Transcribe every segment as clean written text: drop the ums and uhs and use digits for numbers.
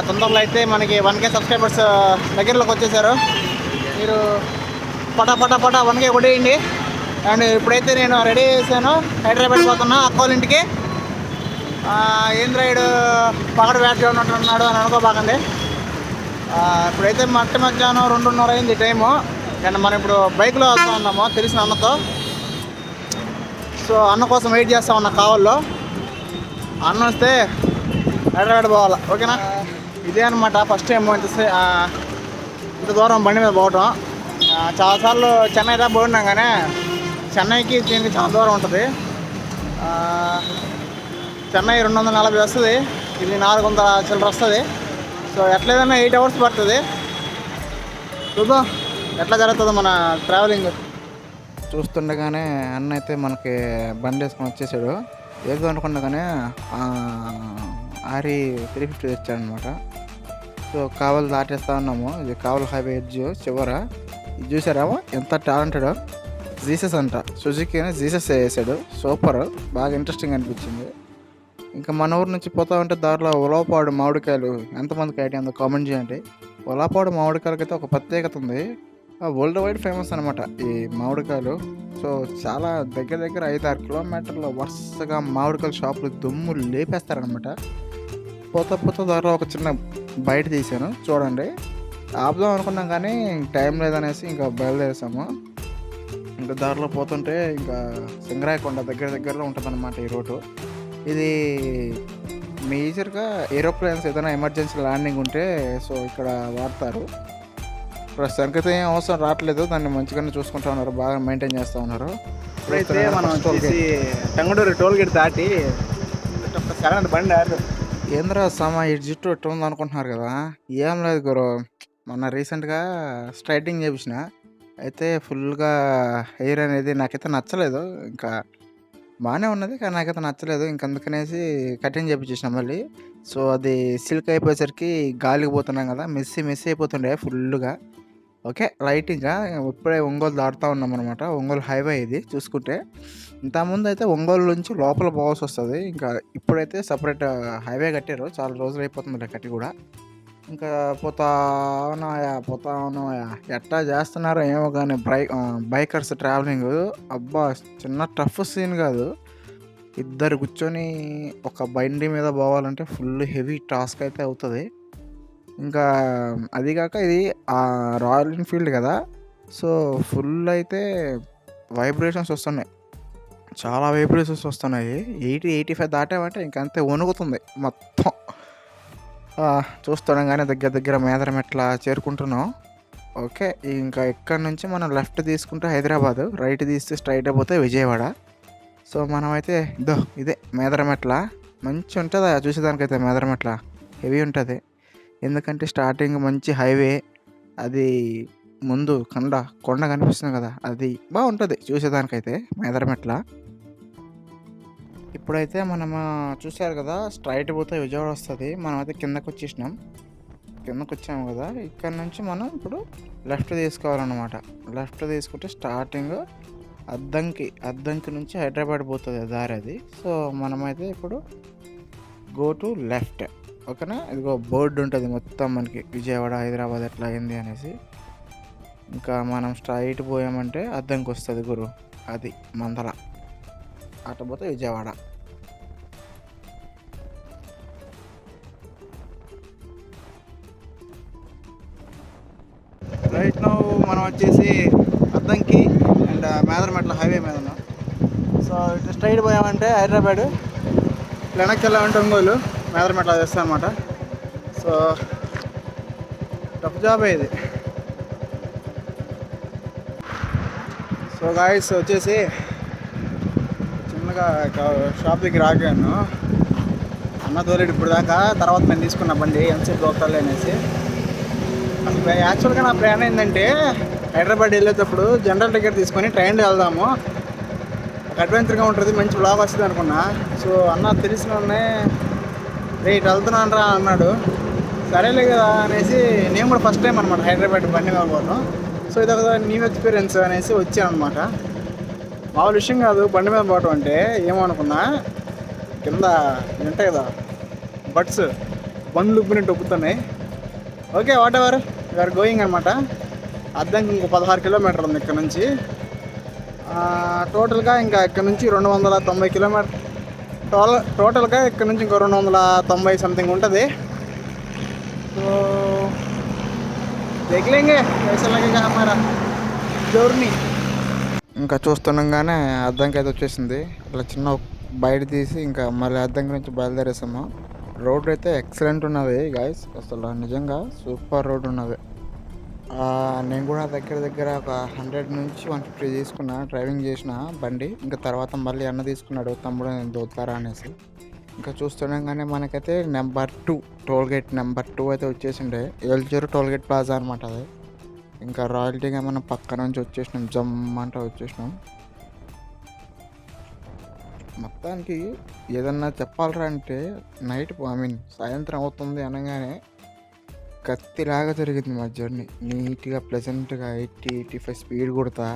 తొందరలో అయితే మనకి 1K సబ్స్క్రైబర్స్ దగ్గరలోకి వచ్చేసారు. మీరు పటా 1K కొట్టేయండి. అండ్ ఇప్పుడైతే నేను రెడీ చేశాను, హైదరాబాద్ పోతున్నా అక్కోళ్ళ ఇంటికి. ఏంద్రాయుడు పగడ వేటగా ఉన్నట్టున్నాడు అని అనుకోబాకండి. ఇప్పుడైతే మధ్యాహ్నం 2:30 అయింది టైము. అండ్ మనం ఇప్పుడు బైక్లో వస్తూ ఉన్నాము తెలిసిన అన్నతో. సో అన్న కోసం వెయిట్ చేస్తా ఉన్నా కావాలో. అన్న వస్తే హైదరాబాద్ పోవాలి. ఓకేనా? ఇదే అనమాట ఫస్ట్ టైం ఇంత దూరం బండి మీద పోవటం. చాలాసార్లు చెన్నై దా పోయినాం, కానీ చెన్నైకి దీనికి చాలా దూరం ఉంటుంది. చెన్నై 240 వస్తుంది, ఇది 400 చిల్లర వస్తుంది. సో ఎట్లేదన్నా 8 hours పడుతుంది. చూద్దాం ఎట్లా జరుగుతుందో మన ట్రావెలింగ్. చూస్తుండగానే అన్న అయితే మనకి బండి వేసుకొని వచ్చేసాడు. ఏదో అనుకుండగానే ఆరి 350 తెచ్చాడనమాట. సో కావలి దాటేస్తా ఉన్నాము. ఇది కావలి హైవే ఎడ్జ్ చివర. ఇది చూసారామో ఎంత టాలెంటెడ్. జీసస్ అంట, సుజుకి అని జీసస్ వేసాడు. సూపర్, బాగా ఇంట్రెస్టింగ్ అనిపించింది. ఇంకా మన ఊరు నుంచి పోతా ఉంటే దారిలో ఉలవపాడు మామిడికాయలు ఎంతమందికి ఐడియా ఉందో కామెంట్ చేయండి. ఉలవపాడు మామిడికాయలకి అయితే ఒక ప్రత్యేకత ఉంది. వరల్డ్ వైడ్ ఫేమస్ అనమాట ఈ మామిడికాయలు. సో చాలా దగ్గర 5-6 కిలోమీటర్ల వరుసగా మామిడికాయల షాపులు దుమ్ము లేపేస్తారనమాట. పోతా దారిలో ఒక చిన్న బయట తీసాను చూడండి. ఆపుదాం అనుకున్నాం కానీ టైం లేదనేసి ఇంకా బయలుదేరేసాము. ఇంకా దారిలో పోతుంటే ఇంకా సింగరాయకొండ దగ్గరలో ఉంటుంది అన్నమాట ఈ రోడ్డు. ఇది మేజర్గా ఏరోప్లేన్స్ ఏదైనా ఎమర్జెన్సీ ల్యాండింగ్ ఉంటే సో ఇక్కడ వాడతారు. ప్రస్తుతానికి అయితే ఏం అవసరం రావట్లేదు, దాన్ని మంచిగానే చూసుకుంటా ఉన్నారు, బాగా మెయింటైన్ చేస్తూ ఉన్నారు. ఇప్పుడైతే మనం టంగుటూరు టోల్ గేట్ దాటి బండి ఏంద్రా సమా ఈ జుట్టు ఎట్టు ఉంది అనుకుంటున్నారు కదా. ఏం లేదు గురు, మొన్న రీసెంట్గా స్ట్రైటింగ్ చేయించిన అయితే ఫుల్గా హెయిర్ అనేది నాకైతే నచ్చలేదు. ఇంకా బాగానే ఉన్నది కానీ నాకైతే నచ్చలేదు. అందుకనేసి కటింగ్ చేయించేసిన మళ్ళీ. సో అది సిల్క్ అయిపోయేసరికి గాలికి పోతున్నాం కదా, మెస్సీ అయిపోతుండే ఫుల్గా. ఓకే లైటింగ్గా ఇప్పుడే ఒంగోలు దాటుతూ ఉన్నాం అనమాట. ఒంగోలు హైవే ఇది చూసుకుంటే. ఇంతకుముందు అయితే ఒంగోలు నుంచి లోపల పోవాల్సి వస్తుంది. ఇంకా ఇప్పుడైతే సపరేట్ హైవే కట్టారు, చాలా రోజులు అయిపోతుంది కట్టి కూడా. ఇంకా పోతా ఉన్నాయా ఎట్టా చేస్తున్నారో ఏమో కానీ బైకర్స్ ట్రావెలింగ్ అబ్బా చిన్న టఫ్ సీన్ కాదు. ఇద్దరు కూర్చొని ఒక బండి మీద పోవాలంటే ఫుల్ హెవీ టాస్క్ అయితే అవుతుంది. ఇంకా అదిగాక ఇది రాయల్ ఎన్ఫీల్డ్ కదా, సో ఫుల్ అయితే వైబ్రేషన్స్ వస్తున్నాయి, చాలా వైబ్రేషన్స్ వస్తున్నాయి. 80-85 దాటామంటే ఇంకంతే వణుకుతుంది మొత్తం. చూస్తుండగానే దగ్గర మేదరమెట్ల చేరుకుంటున్నాం. ఓకే ఇంకా ఇక్కడ నుంచి మనం లెఫ్ట్ తీసుకుంటే హైదరాబాద్, రైట్ తీస్తే స్ట్రైట్ అయిపోతే విజయవాడ. సో మనమైతే ఇదే మేదరమెట్ల. మంచి ఉంటుంది చూసేదానికైతే. మేదరమెట్ల హెవీ ఉంటుంది, ఎందుకంటే స్టార్టింగ్ మంచి హైవే, అది ముందు కొండ కనిపిస్తుంది కదా, అది బాగుంటుంది చూసేదానికైతే మేదరమెట్ల. ఇప్పుడైతే మనం చూసారు కదా స్ట్రైట్ పోతే విజయవాడ వస్తుంది. మనమైతే కిందకు వచ్చాము కదా, ఇక్కడ నుంచి మనం ఇప్పుడు లెఫ్ట్ తీసుకోవాలన్నమాట. లెఫ్ట్ తీసుకుంటే స్టార్టింగ్ అద్దంకి నుంచి హైదరాబాద్ పోతుంది దారి అది. సో మనమైతే ఇప్పుడు గో టు లెఫ్ట్. ఓకేనా? ఇదిగో బోర్డు ఉంటుంది మొత్తం మనకి విజయవాడ హైదరాబాద్ ఎట్లా అయింది అనేసి. ఇంకా మనం స్ట్రైట్ పోయామంటే అద్దంకి వస్తుంది గురు, అది మందల. అటు పోతే విజయవాడ. రైట్ నౌ మనం వచ్చేసి అద్దంకి అండ్ మేదరమెట్ల హైవే మీద ఉన్నాం. సో ఇటు స్ట్రైట్ పోయామంటే హైదరాబాద్, వెనక్కి వెళ్ళామంటే ఒంగోలు, మేదరమెట్ల చేస్తాం అనమాట. సో టఫ్ జాబ్ ఇది. సో గాయస్ వచ్చేసి చిన్నగా షాప్ దగ్గర ఆగాను. అన్న తోలేడు ఇప్పుడు దాకా, తర్వాత నేను తీసుకున్న బండి ఎంతసేపు లోకల్ అనేసి. అసలు యాక్చువల్గా నా ప్లాన్ ఏంటంటే హైదరాబాద్ వెళ్ళేటప్పుడు జనరల్ టికెట్ తీసుకొని ట్రైన్లో వెళ్దాము, ఒక అడ్వెంచర్గా ఉంటుంది, మంచి బ్లాగ్ వస్తుంది అనుకున్నా. సో అన్న తెలిసిన ఇటు వెళ్తున్నాను రా అన్నాడు. సరేలే కదా అనేసి నేను కూడా ఫస్ట్ టైం అనమాట హైదరాబాద్ బండి మీద పోవడం. సో ఇది ఒక న్యూ ఎక్స్పీరియన్స్ అనేసి వచ్చాను అనమాట. మామూలు విషయం కాదు బండి మీద పోవటం అంటే. ఏమనుకున్నా కింద ఉంటాయి కదా బడ్స్, బండ్లు ఉబ్బినట్టు ఉబ్బుతున్నాయి. Okay, whatever, we're going అనమాట. అద్దంకి ఇంకో 16 కిలోమీటర్లు ఉంది ఇక్కడ నుంచి. టోటల్గా ఇంకా ఇక్కడ నుంచి 290 కిలోమీటర్ టోటల్గా ఇక్కడ నుంచి ఇంకో 290 సంథింగ్ ఉంటుంది. సో దేఖలేంగే कैसा लगेगा हमारा జర్నీ. ఇంకా చూస్తుండగానే అద్దంకి అయితే వచ్చేసింది. ఇలా చిన్న బయట తీసి ఇంకా మళ్ళీ అద్దంకి నుంచి బయలుదేరేసాము. రోడ్ అయితే ఎక్సలెంట్ ఉన్నది గైస్, అసలు నిజంగా సూపర్ రోడ్ ఉన్నది. నేను కూడా దగ్గర ఒక 100 నుంచి 150 తీసుకున్నా, డ్రైవింగ్ చేసిన బండి. ఇంకా తర్వాత మళ్ళీ అన్న తీసుకున్నాడు, తమ్ముడు నేను దోతారా అనేసి. ఇంకా చూస్తుండగానే మనకైతే నెంబర్ 2 టోల్గేట్ నెంబర్ 2 అయితే వచ్చేసిండే. ఏల్చూరు టోల్గేట్ ప్లాజా అనమాట అది. ఇంకా రాయల్టీగా మనం పక్క నుంచి వచ్చేసినాం, జమ్ అంటే వచ్చేసినాం. మొత్తానికి ఏదన్నా చెప్పాలరా అంటే నైట్ సాయంత్రం అవుతుంది అనగానే కత్తిలాగా జరిగింది మా జర్నీ. నీట్గా ప్లెజెంట్గా 80-85 స్పీడ్ కొడతా.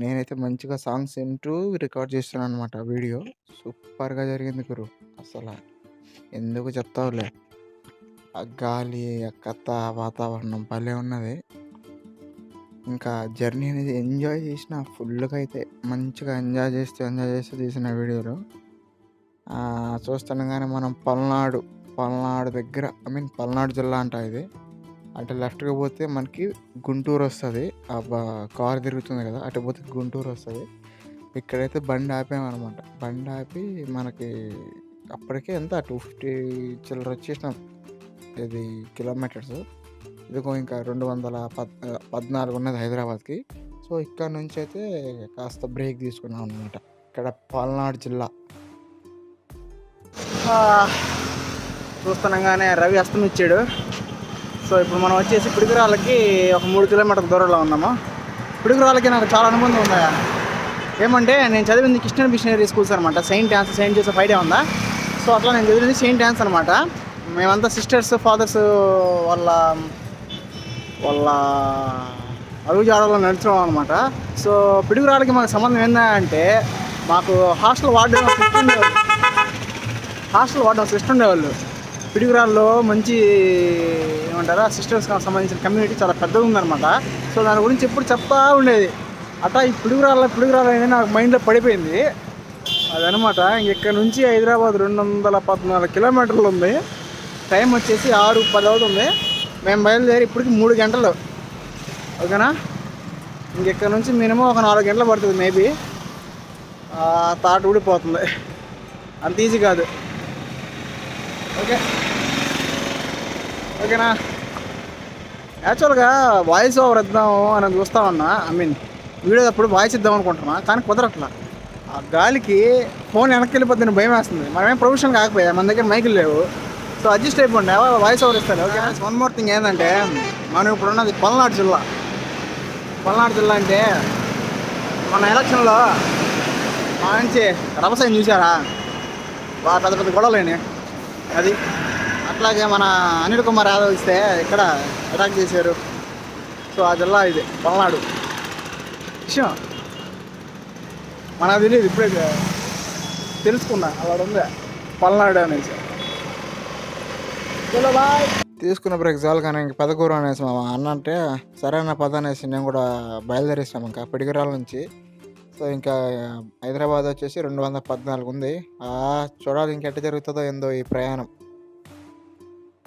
నేనైతే మంచిగా సాంగ్స్ వింటూ రికార్డ్ చేస్తున్నాను అనమాట వీడియో. సూపర్గా జరిగింది గురు, అసలు ఎందుకు చెప్తావులే. ఆ గాలి, ఆ కథ, వాతావరణం భలే ఉన్నది. ఇంకా జర్నీ అనేది ఎంజాయ్ చేసిన ఫుల్గా అయితే, మంచిగా ఎంజాయ్ చేస్తూ తీసిన వీడియోలు. చూస్తుండగానే మనం పల్నాడు దగ్గర, పల్నాడు జిల్లా అంట ఇది. అంటే లెఫ్ట్గా పోతే మనకి గుంటూరు వస్తుంది, కారు తిరుగుతుంది కదా, అటు పోతే గుంటూరు వస్తుంది. ఇక్కడైతే బండి ఆపామన్నమాట. బండి ఆపి మనకి అప్పటికే ఎంత 250 చిల్లర వచ్చేసినాం ఇది కిలోమీటర్స్. ఇదిగో ఇంకా 214 ఉన్నది హైదరాబాద్కి. సో ఇక్కడ నుంచి అయితే కాస్త బ్రేక్ తీసుకున్నాం అనమాట. ఇక్కడ పల్నాడు జిల్లా. చూస్తుండగానే రవి అస్తమిచ్చాడు. సో ఇప్పుడు మనం వచ్చేసి పిడుగురాళ్ళకి ఒక 3 కిలోమీటర్ల దూరంలో ఉన్నాము. పిడుగురాళ్ళకి నాకు చాలా అనుబంధం ఉందా. ఏమంటే నేను చదివింది క్రిస్టియన్ మిషనరీ స్కూల్స్ అనమాట. సెయింట్ జోసెఫ్ ఐడియా ఉందా? సో అట్లా నేను చదివింది సెయింట్ ఆన్స్ అనమాట. మేమంతా సిస్టర్స్, ఫాదర్స్ వాళ్ళ అడుగుజాడలో నడుచుకోవడం అనమాట. సో పిడుగురాళ్ళకి మాకు సంబంధం ఏంటంటే, మాకు హాస్టల్ వార్డెన్ సిస్టర్ ఉండేవాళ్ళు. పిడుగురాల్లో మంచి ఏమంటారా సిస్టర్స్కి సంబంధించిన కమ్యూనిటీ చాలా పెద్దగా ఉందన్నమాట. సో దాని గురించి ఎప్పుడు చెప్తా ఉండేది. అట్లా ఈ పిడుగురాళ్ళు అనేది నాకు మైండ్లో పడిపోయింది అదనమాట. ఇక్కడ నుంచి హైదరాబాద్ 214 కిలోమీటర్లు ఉంది. టైం వచ్చేసి 6:10 అవుతుంది. మేము బయలుదేరి ఇప్పటికి 3 గంటలు. ఓకేనా, ఇంకెక్కడ నుంచి మినిమం ఒక 4 గంటలు పడుతుంది మేబీ. తాట ఊడిపోతుంది, అంత ఈజీ కాదు. ఓకేనా, యాక్చువల్గా వాయిస్ ఓవర్ ఇద్దాము అని చూస్తా ఉన్నా. వీడియో అప్పుడు వాయిస్ ఇద్దాం అనుకుంటున్నా, కానీ కుదరట్లా. ఆ గాలికి ఫోన్ వెనక్కి వెళ్ళిపోతుంది, భయం వేస్తుంది. మనమేం ప్రొఫెషన్ కాకపోయా, మన దగ్గర మైకులు లేవు. సో అడ్జస్ట్ అయిపోండి, వాయిస్ ఓవర్ ఇస్తారు. ఓకే, వన్ మోర్ థింగ్ ఏంటంటే, మనం ఇప్పుడు ఉన్నది పల్నాడు జిల్లా అంటే మన ఎలక్షన్లో మంచి రభసైన్ చూసారా, పెద్ద పెద్ద గొడవలేని అది. అట్లాగే మన అనిల్ కుమార్ యాదవ్ ఇస్తే ఇక్కడ అటాక్ చేశారు. సో ఆ జిల్లా ఇది పల్నాడు. విషయం మనకు తెలియదు, ఇప్పుడే తెలుసుకున్నా అలా ఉంది పల్నాడు అనేసి. చలో బాయ్. తీసుకున్న బ్రేక్ చాలు కానీ ఇంక పెదకూరు అనేసి మా అన్న అంటే సరైన పద అనేసి నేను కూడా బయలుదేరేసాం ఇంకా పిడిగిరాల నుంచి. సో ఇంకా హైదరాబాద్ వచ్చేసి 214 ఉంది. చూడాలి ఇంకెట్ట జరుగుతుందో ఏందో ఈ ప్రయాణం.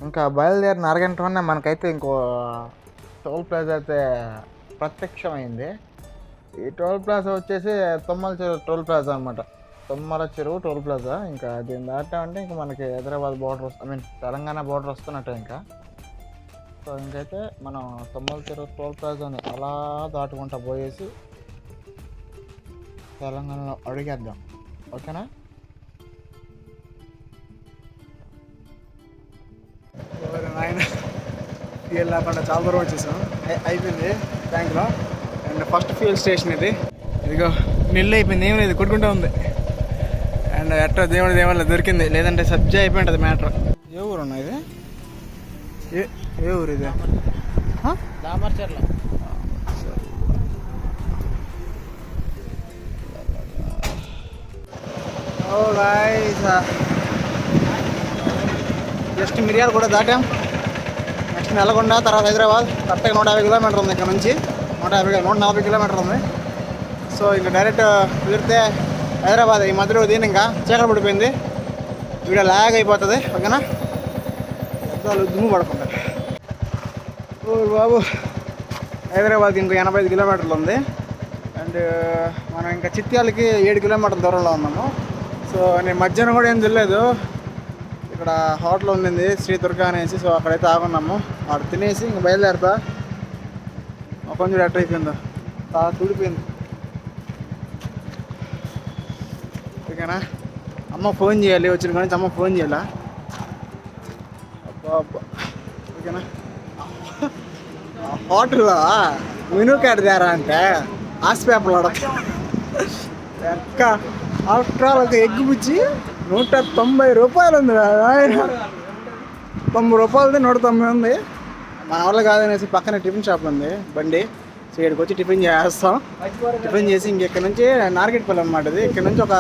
ఇంకా బయలుదేరిన అరగంటలోనే మనకైతే ఇంకో టోల్ ప్లాజా అయితే ప్రత్యక్షమైంది. ఈ టోల్ ప్లాజా వచ్చేసి తుమ్మల చెరువు టోల్ ప్లాజా అనమాట. తుమ్మల చెరువు టోల్ ప్లాజా. ఇంకా దీన్ని దాటామంటే ఇంకా మనకి హైదరాబాద్ బోర్డర్ తెలంగాణ బోర్డర్ వస్తున్నట్టే ఇంకా. సో ఇంకైతే మనం తుమ్మల చెరువు టోల్ ప్లాజాని అలా దాటుకుంటా పోయేసి తెలంగాణలో అడిగేద్దాం. ఓకేనా, ఆయన ఫ్యూయల్ లేకుండా చాలా దూరం వచ్చేసాం. అయిపోయింది ట్యాంక్లో. అండ్ ఫస్ట్ ఫ్యూయల్ స్టేషన్ ఇదిగో నిల్లు అయిపోయింది, ఏం లేదు కొట్టుకుంటూ ఉంది. అండ్ ఎట్టో దేవుళ్ళ దొరికింది, లేదంటే సబ్జా అయిపోయి ఉంటుంది మ్యాటర్. ఏ ఊరు అన్నా ఇది? ఏ ఊరు ఇది? దామర్చర్ల. ఓ గాయ్స్, జస్ట్ మిరియాలు కూడా దాటాం. నెక్స్ట్ నల్గొండ, తర్వాత హైదరాబాద్. కరెక్ట్గా 150 కిలోమీటర్ ఉంది ఇక్కడ నుంచి. 140 కిలోమీటర్ ఉంది. సో ఇంకా డైరెక్ట్ కుదిరితే హైదరాబాద్. ఈ మధ్యలో దీని ఇంకా చీకటి పడిపోయింది, వీడియో లాగ్ అయిపోతుంది. ఓకేనా, అద్దాలు దుమ్ము పడకుండా. ఓ బాబు, హైదరాబాద్ ఇంకో 85 కిలోమీటర్లు ఉంది. అండ్ మనం ఇంకా చిత్యాలకి 7 కిలోమీటర్ల దూరంలో ఉన్నాము. సో నేను మధ్యాహ్నం కూడా ఏం తెలియదు, ఇక్కడ హోటల్ ఉండింది శ్రీ దుర్గా అనేసి. సో అక్కడైతే ఆగున్నాము. అక్కడ తినేసి ఇంక బయలుదేరుతా. కొంచెం ఎట్ట అయిపోయిందో, తుడిపోయింది. ఓకేనా, అమ్మ ఫోన్ చేయాలి, వచ్చిన కానీ అమ్మ ఫోన్ చేయాలా. అబ్బా అబ్బా. ఓకేనా, హోటల్లో మెనూ కార్డు తేరా అంటే ఆస్ పేపర్లు అడగ ఎక్క. ఆఫ్టర్ ఆల్ ఒక ఎగ్ బుచ్చి 190 రూపాయలు ఉంది. 90 రూపాయలది 190 ఉంది. మన వల్ల కాదనేసి పక్కన టిఫిన్ షాప్ ఉంది బండి. సో ఇక్కడికి వచ్చి టిఫిన్ చేస్తాం. టిఫిన్ చేసి ఇంకెక్కడి నుంచి నార్కెట్పల్లి అనమాట. ఇది ఇక్కడ నుంచి ఒక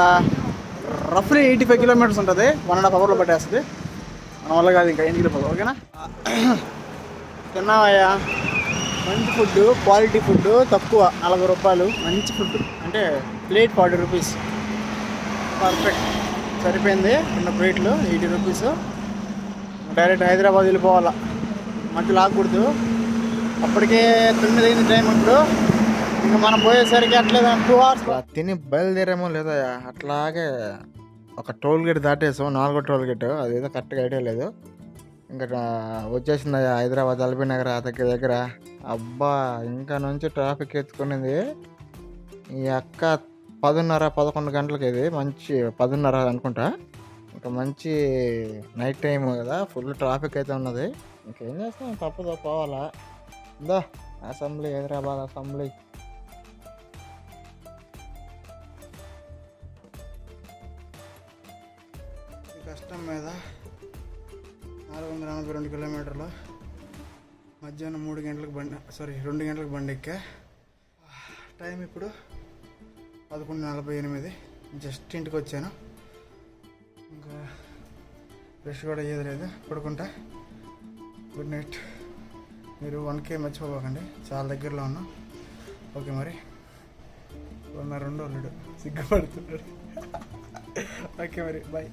రఫ్లీ 85 కిలోమీటర్స్ ఉంటుంది. 1.5 అవర్లో పట్టేస్తుంది. మన వల్ల కాదు ఇంకా ఇంటికి వెళ్ళిపోదు. ఓకేనా, తిన్నావయ్యా. మంచి ఫుడ్, క్వాలిటీ ఫుడ్, తక్కువ 40 రూపాయలు. మంచి ఫుడ్ అంటే ప్లేట్ 40 రూపీస్. పర్ఫెక్ట్, సరిపోయింది. ఉన్న ప్లేట్లు 80 రూపీస్. డైరెక్ట్ హైదరాబాద్ వెళ్ళిపోవాలా, మధ్య లాగకూడదు. అప్పటికే 9 అయింది టైం. ఇప్పుడు ఇంకా మనం పోయేసరికి అట్లే 2 hours తిని బయలుదేరేమో లేదా, అట్లాగే ఒక టోల్ గేట్ దాటేసాం. 4వ టోల్ గేట్, అదేదో కరెక్ట్గా ఐడియా లేదు. ఇంకా వచ్చేసింది హైదరాబాద్ ఎల్బీ నగర్ దగ్గర. అబ్బా, ఇంకా నుంచి ట్రాఫిక్ ఎత్తుకునేది. ఈ అక్క 10:30-11 గంటలకి, ఇది మంచి 10:30 అనుకుంటా. ఇంకా మంచి నైట్ టైం కదా, ఫుల్ ట్రాఫిక్ అయితే ఉన్నది. ఇంకేం చేస్తాం, తప్పదు, పోవాలా. ఇందా అసెంబ్లీ, హైదరాబాద్ అసెంబ్లీ. కష్టం మీద 442 కిలోమీటర్లు. మధ్యాహ్నం 2 గంటలకు బండి ఎక్కా. టైం ఇప్పుడు 11:48. జస్ట్ ఇంటికి వచ్చాను. ఇంకా బ్రష్ కూడా అయ్యేది లేదు, పడుకుంటా. Good night. మీరు 1K మర్చిపోకండి, చాలా దగ్గరలో ఉన్నాం. ఓకే, మరి 2 అల్లుడు సిగ్గుపడుతున్నాడు. ఓకే మరి, బాయ్.